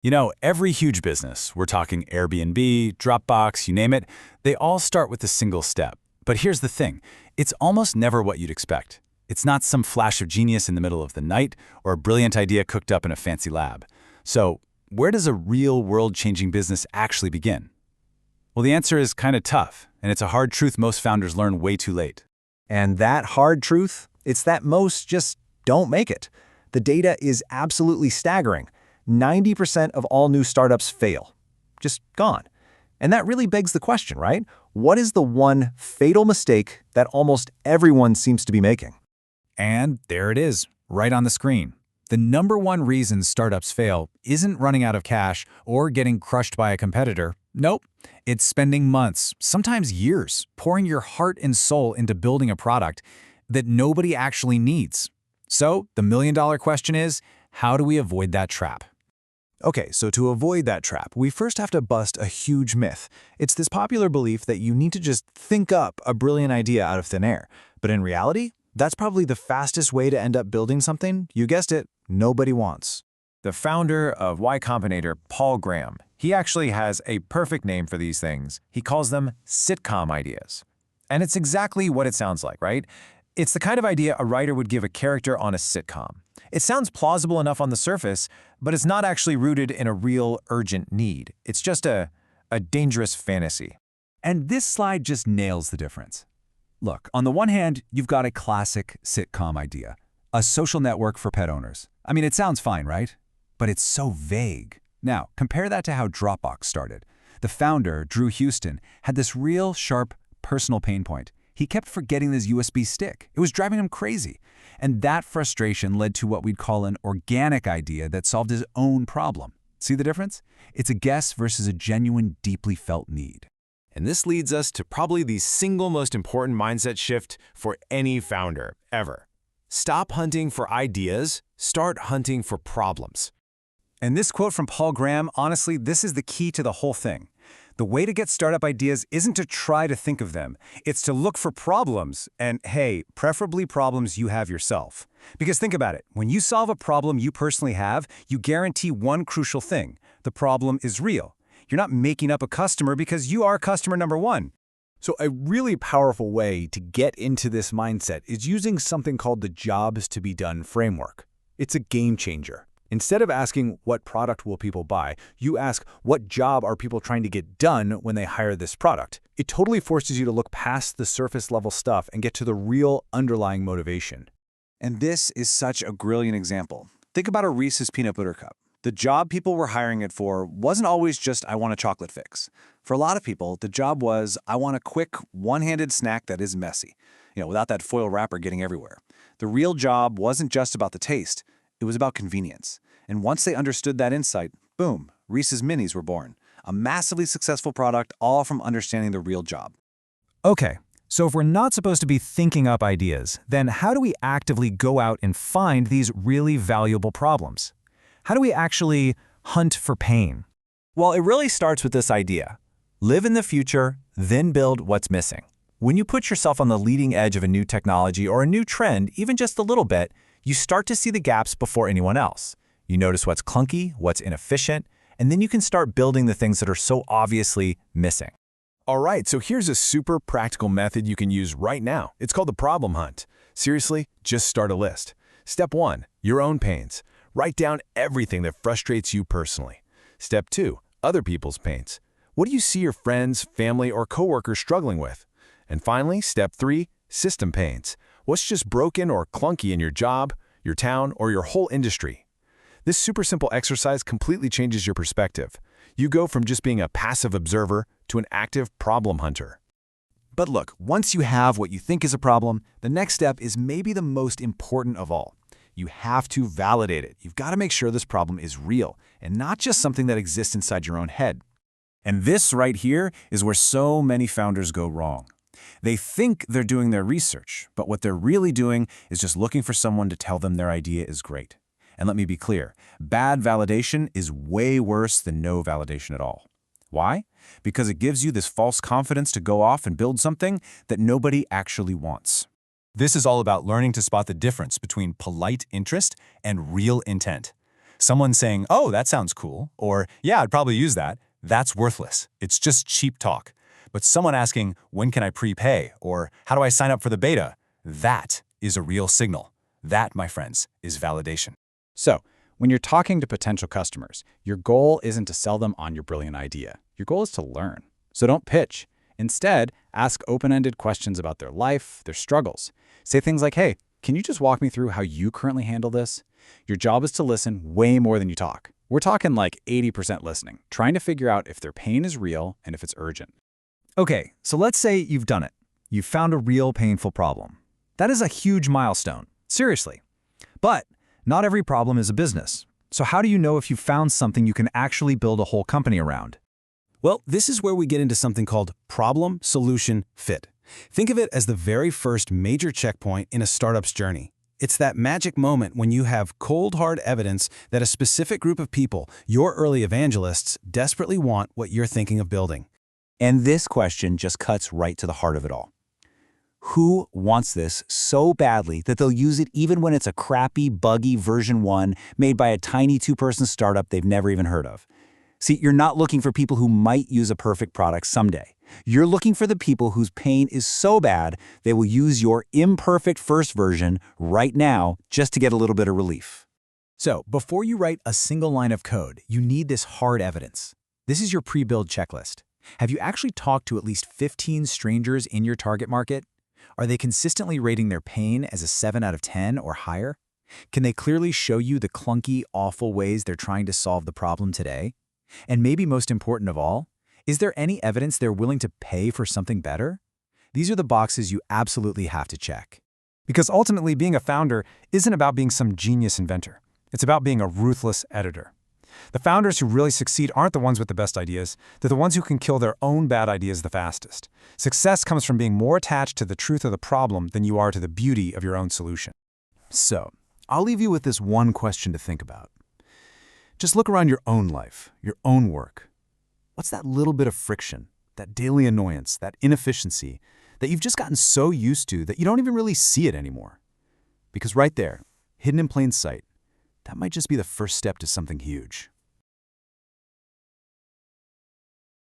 You know, every huge business, we're talking Airbnb, Dropbox, you name it, they all start with a single step. But here's the thing, it's almost never what you'd expect. It's not some flash of genius in the middle of the night or a brilliant idea cooked up in a fancy lab. So, where does a real world-changing business actually begin? Well, the answer is kind of tough, and it's a hard truth most founders learn way too late. And that hard truth, it's that most just don't make it. The data is absolutely staggering. 90% of all new startups fail. Just gone. And that really begs the question, right? What is the one fatal mistake that almost everyone seems to be making? And there it is, right on the screen. The number one reason startups fail isn't running out of cash or getting crushed by a competitor. Nope. It's spending months, sometimes years, pouring your heart and soul into building a product that nobody actually needs. So, the million-dollar question is, how do we avoid that trap? Okay, so to avoid that trap, we first have to bust a huge myth. It's this popular belief that you need to just think up a brilliant idea out of thin air. But in reality, that's probably the fastest way to end up building something, you guessed it, nobody wants. The founder of Y Combinator, Paul Graham, he actually has a perfect name for these things. He calls them sitcom ideas. And it's exactly what it sounds like, right? It's the kind of idea a writer would give a character on a sitcom. It sounds plausible enough on the surface, but it's not actually rooted in a real urgent need. It's just a dangerous fantasy. And this slide just nails the difference. Look, on the one hand, you've got a classic sitcom idea, a social network for pet owners. I mean, it sounds fine, right? But it's so vague. Now, compare that to how Dropbox started. The founder, Drew Houston, had this real sharp personal pain point. He kept forgetting his USB stick. It was driving him crazy. And that frustration led to what we'd call an organic idea that solved his own problem. See the difference? It's a guess versus a genuine, deeply felt need. And this leads us to probably the single most important mindset shift for any founder, ever. Stop hunting for ideas, start hunting for problems. And this quote from Paul Graham, honestly, this is the key to the whole thing. The way to get startup ideas isn't to try to think of them. It's to look for problems, and hey, preferably problems you have yourself. Because think about it, when you solve a problem you personally have, you guarantee one crucial thing. The problem is real. You're not making up a customer because you are customer number one. So a really powerful way to get into this mindset is using something called the jobs to be done framework. It's a game changer. Instead of asking what product will people buy, you ask what job are people trying to get done when they hire this product. It totally forces you to look past the surface level stuff and get to the real underlying motivation. And this is such a brilliant example. Think about a Reese's peanut butter cup. The job people were hiring it for wasn't always just, I want a chocolate fix. For a lot of people, the job was, I want a quick, one-handed snack that is messy, without that foil wrapper getting everywhere. The real job wasn't just about the taste. It was about convenience. And once they understood that insight, boom, Reese's Minis were born. A massively successful product, all from understanding the real job. Okay, so if we're not supposed to be thinking up ideas, then how do we actively go out and find these really valuable problems? How do we actually hunt for pain? Well, it really starts with this idea. Live in the future, then build what's missing. When you put yourself on the leading edge of a new technology or a new trend, even just a little bit, you start to see the gaps before anyone else. You notice what's clunky, what's inefficient, and then you can start building the things that are so obviously missing. All right, so here's a super practical method you can use right now. It's called the problem hunt. Seriously, just start a list. Step 1, your own pains. Write down everything that frustrates you personally. Step 2, other people's pains. What do you see your friends, family, or coworkers struggling with? And finally, step 3, system pains. What's just broken or clunky in your job, your town, or your whole industry? This super simple exercise completely changes your perspective. You go from just being a passive observer to an active problem hunter. But look, once you have what you think is a problem, the next step is maybe the most important of all. You have to validate it. You've got to make sure this problem is real and not just something that exists inside your own head. And this right here is where so many founders go wrong. They think they're doing their research, but what they're really doing is just looking for someone to tell them their idea is great. And let me be clear, bad validation is way worse than no validation at all. Why? Because it gives you this false confidence to go off and build something that nobody actually wants. This is all about learning to spot the difference between polite interest and real intent. Someone saying, "Oh, that sounds cool," or "Yeah, I'd probably use that," that's worthless. It's just cheap talk. But someone asking, "When can I prepay?" or "How do I sign up for the beta?" that is a real signal. That, my friends, is validation. So, when you're talking to potential customers, your goal isn't to sell them on your brilliant idea. Your goal is to learn. So don't pitch. Instead, ask open-ended questions about their life, their struggles. Say things like, "Hey, can you just walk me through how you currently handle this?" Your job is to listen way more than you talk. We're talking like 80% listening, trying to figure out if their pain is real and if it's urgent. Okay, so let's say you've done it. You've found a real painful problem. That is a huge milestone. Seriously. But not every problem is a business. So how do you know if you've found something you can actually build a whole company around? Well, this is where we get into something called problem, solution, fit. Think of it as the very first major checkpoint in a startup's journey. It's that magic moment when you have cold, hard evidence that a specific group of people, your early evangelists, desperately want what you're thinking of building. And this question just cuts right to the heart of it all. Who wants this so badly that they'll use it even when it's a crappy, buggy version 1 made by a tiny 2-person startup they've never even heard of? See, you're not looking for people who might use a perfect product someday. You're looking for the people whose pain is so bad they will use your imperfect first version right now just to get a little bit of relief. So, before you write a single line of code, you need this hard evidence. This is your pre-build checklist. Have you actually talked to at least 15 strangers in your target market? Are they consistently rating their pain as a 7 out of 10 or higher? Can they clearly show you the clunky, awful ways they're trying to solve the problem today? And maybe most important of all, is there any evidence they're willing to pay for something better? These are the boxes you absolutely have to check. Because ultimately, being a founder isn't about being some genius inventor. It's about being a ruthless editor. The founders who really succeed aren't the ones with the best ideas. They're the ones who can kill their own bad ideas the fastest. Success comes from being more attached to the truth of the problem than you are to the beauty of your own solution. So, I'll leave you with this one question to think about. Just look around your own life, your own work. What's that little bit of friction, that daily annoyance, that inefficiency that you've just gotten so used to that you don't even really see it anymore? Because right there, hidden in plain sight, that might just be the first step to something huge.